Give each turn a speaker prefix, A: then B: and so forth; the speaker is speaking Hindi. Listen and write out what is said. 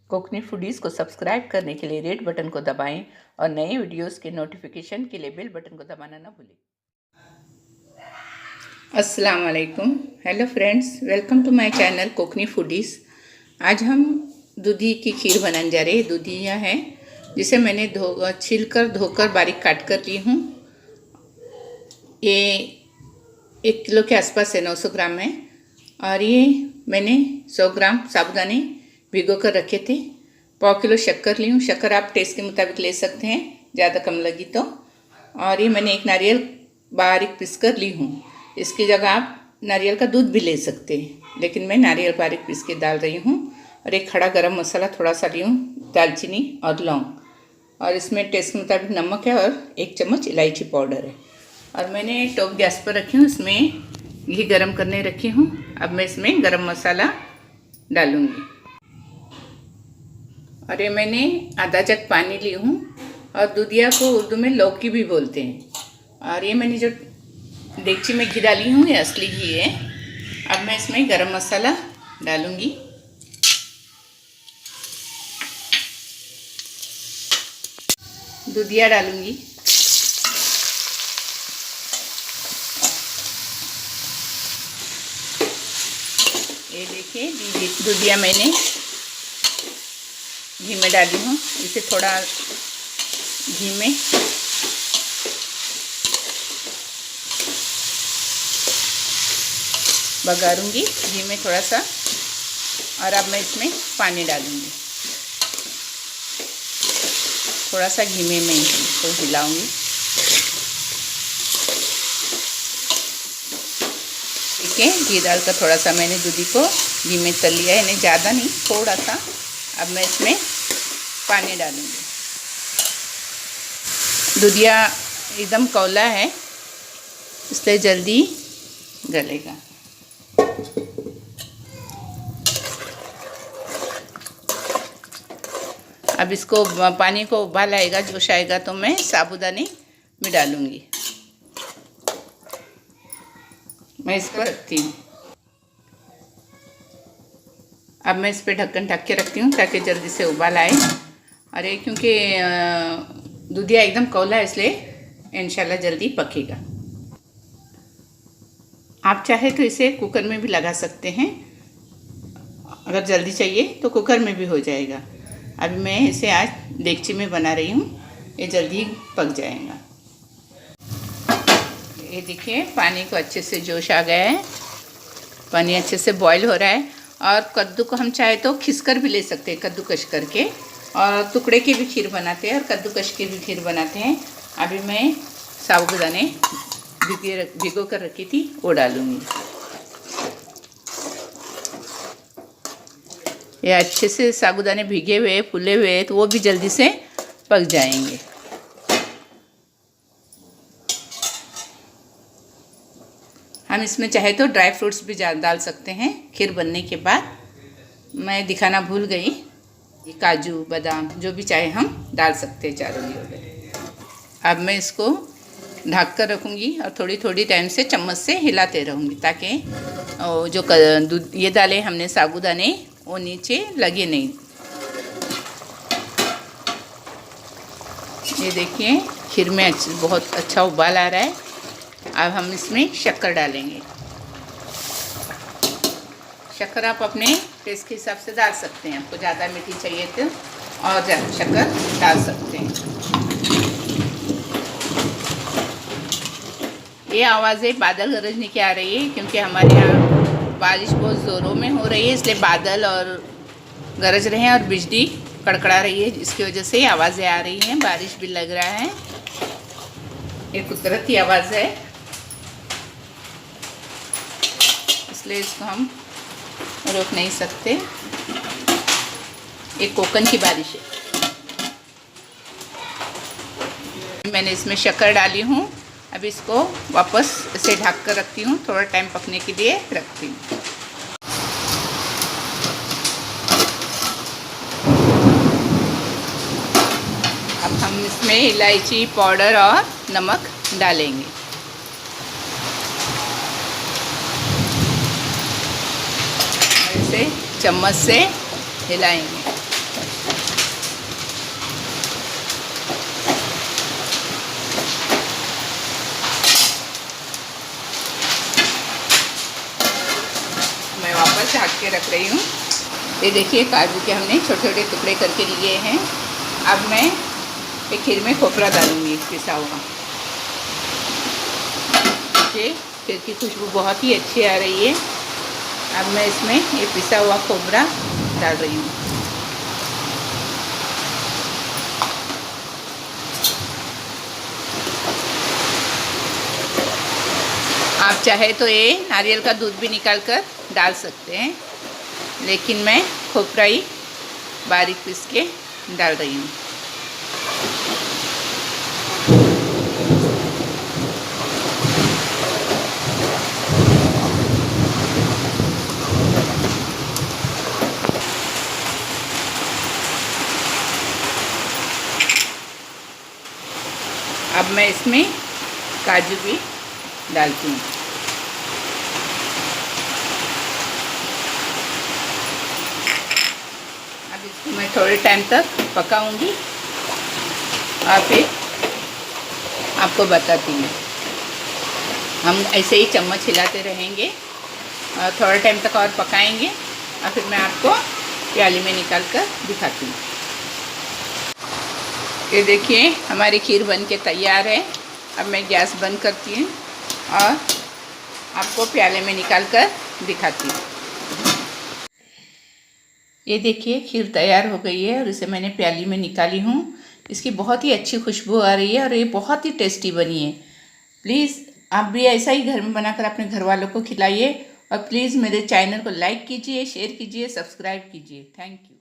A: कोकनी फूडीज़ को सब्सक्राइब करने के लिए रेड बटन को दबाएं और नए वीडियोस के नोटिफिकेशन के लिए बेल बटन को दबाना ना भूलें। अस्सलाम वालेकुम, hello friends, welcome to my channel Kokni foodies. आज हम दूधी की खीर बनाने जा रहे हैं। दूधिया है जिसे मैंने छीलकर धोकर बारीक काट कर ली हूँ। ये 1 किलो के आसपास है, 900 ग्राम है। और ये मैंने 100 ग्राम साबुदाने भिगो कर रखे थे। 1/4 किलो शक्कर ली हूँ। शक्कर आप टेस्ट के मुताबिक ले सकते हैं, ज़्यादा कम लगी तो। और ये मैंने एक नारियल बारीक पीस कर ली हूँ। इसकी जगह आप नारियल का दूध भी ले सकते हैं, लेकिन मैं नारियल बारीक पीस के डाल रही हूँ। और एक खड़ा गरम मसाला थोड़ा सा ली हूँ, दालचीनी और लौंग। और इसमें टेस्ट के मुताबिक नमक है और 1 चम्मच इलायची पाउडर है। और मैंने टॉप गैस पर रखी हूँ, इसमें घी गरम करने रखी हूँ। अब मैं इसमें गरम मसाला डालूँगी। और ये मैंने आधा जग पानी ली हूँ। और दूधिया को उर्दू में लौकी भी बोलते हैं। और ये मैंने जो देगची में घी डाली हूँ, ये असली घी है। अब मैं इसमें गरम मसाला डालूँगी। दूधिया डालूँगी। ये देखिए, दूधिया मैंने घी में डाली हूँ। इसे थोड़ा घी में बघारूंगी, घी में थोड़ा सा। और अब मैं इसमें पानी डालूंगी। थोड़ा सा घी में मैं इसको हिलाऊंगी। ठीक है, घी डालकर थोड़ा सा मैंने दूधी को घी में तल लिया है, इन्हें ज़्यादा नहीं, थोड़ा सा। अब मैं इसमें पानी डालूंगी। दूधिया एकदम कौला है, इसलिए जल्दी गलेगा। अब इसको पानी को उबाल आएगा, जोश आएगा, तो मैं साबुदाने में डालूंगी। मैं इसको रखती हूँ। अब मैं इस पर ढक्कन ढक के रखती हूँ ताकि जल्दी से उबाल आए। और ये क्योंकि दूधिया एकदम कौला है, इसलिए इंशाल्लाह जल्दी पकेगा। आप चाहे तो इसे कुकर में भी लगा सकते हैं, अगर जल्दी चाहिए तो कुकर में भी हो जाएगा। अभी मैं इसे आज देगची में बना रही हूँ, ये जल्दी पक जाएगा। ये देखिए, पानी को अच्छे से जोश आ गया है, पानी अच्छे से बॉईल हो रहा है। और कद्दू को हम चाहे तो खिसकर भी ले सकते हैं, कद्दूकश करके। और टुकड़े की भी खीर बनाते हैं और कद्दूकश की भी खीर बनाते हैं। अभी मैं साबुदाने भिगो कर रखी थी, वो डालूँगी। ये अच्छे से साबुदाने भीगे हुए फूले हुए, तो वो भी जल्दी से पक जाएंगे। हम इसमें चाहे तो ड्राई फ्रूट्स भी डाल सकते हैं खीर बनने के बाद। मैं दिखाना भूल गई, काजू बादाम जो भी चाहे हम डाल सकते हैं चारों ओर। अब मैं इसको ढक कर रखूँगी और थोड़ी थोड़ी टाइम से चम्मच से हिलाते रहूँगी, ताकि जो ये डाले हमने साबुदाने, वो नीचे लगे नहीं। ये देखिए, खीर में बहुत अच्छा उबाल आ रहा है। अब हम इसमें शक्कर डालेंगे। शक्कर आप अपने टेस्ट के हिसाब से डाल सकते हैं। आपको ज़्यादा मीठी चाहिए तो और ज़्यादा शक्कर डाल सकते हैं। ये आवाज़ें बादल गरजने की आ रही है, क्योंकि हमारे यहाँ बारिश बहुत ज़ोरों में हो रही है, इसलिए बादल और गरज रहे हैं और बिजली कड़कड़ा रही है, इसकी वजह से आवाज़ें आ रही हैं। बारिश भी लग रहा है, ये कुदरती आवाज़ है, इसलिए इसको हम रोक नहीं सकते। एक कोकन की बारिश है। मैंने इसमें शक्कर डाली हूँ। अब इसको वापस इसे ढक कर रखती हूँ, थोड़ा टाइम पकने के लिए रखती हूँ। अब हम इसमें इलायची पाउडर और नमक डालेंगे। इसे चम्मच से हिलाएंगे। से हट के रख रही हूँ। ये देखिए काजू के हमने छोटे छोटे टुकड़े करके लिए हैं। अब मैं एक खीर में खोपरा डालूँगी पिसा हुआ। ये खीर की खुशबू बहुत ही अच्छी आ रही है। अब मैं इसमें ये पिसा हुआ खोपरा डाल रही हूँ। आप चाहे तो ये नारियल का दूध भी निकाल कर डाल सकते हैं, लेकिन मैं खोपरा ही बारीक पीस के डाल रही हूँ। अब मैं इसमें काजू भी डालती हूँ। अब इसको मैं थोड़े टाइम तक पकाऊंगी और फिर आपको बताती हूँ। हम ऐसे ही चम्मच हिलाते रहेंगे और थोड़ा टाइम तक और पकाएंगे और फिर मैं आपको प्याली में निकाल कर दिखाती हूँ। ये देखिए हमारी खीर बन के तैयार है। अब मैं गैस बंद करती हूँ और आपको प्याले में निकाल कर दिखाती हूँ। ये देखिए खीर तैयार हो गई है और इसे मैंने प्याली में निकाली हूँ। इसकी बहुत ही अच्छी खुशबू आ रही है और ये बहुत ही टेस्टी बनी है। प्लीज़ आप भी ऐसा ही घर में बनाकर अपने घर वालों को खिलाइए और प्लीज़ मेरे चैनल को लाइक कीजिए, शेयर कीजिए, सब्सक्राइब कीजिए। Thank you.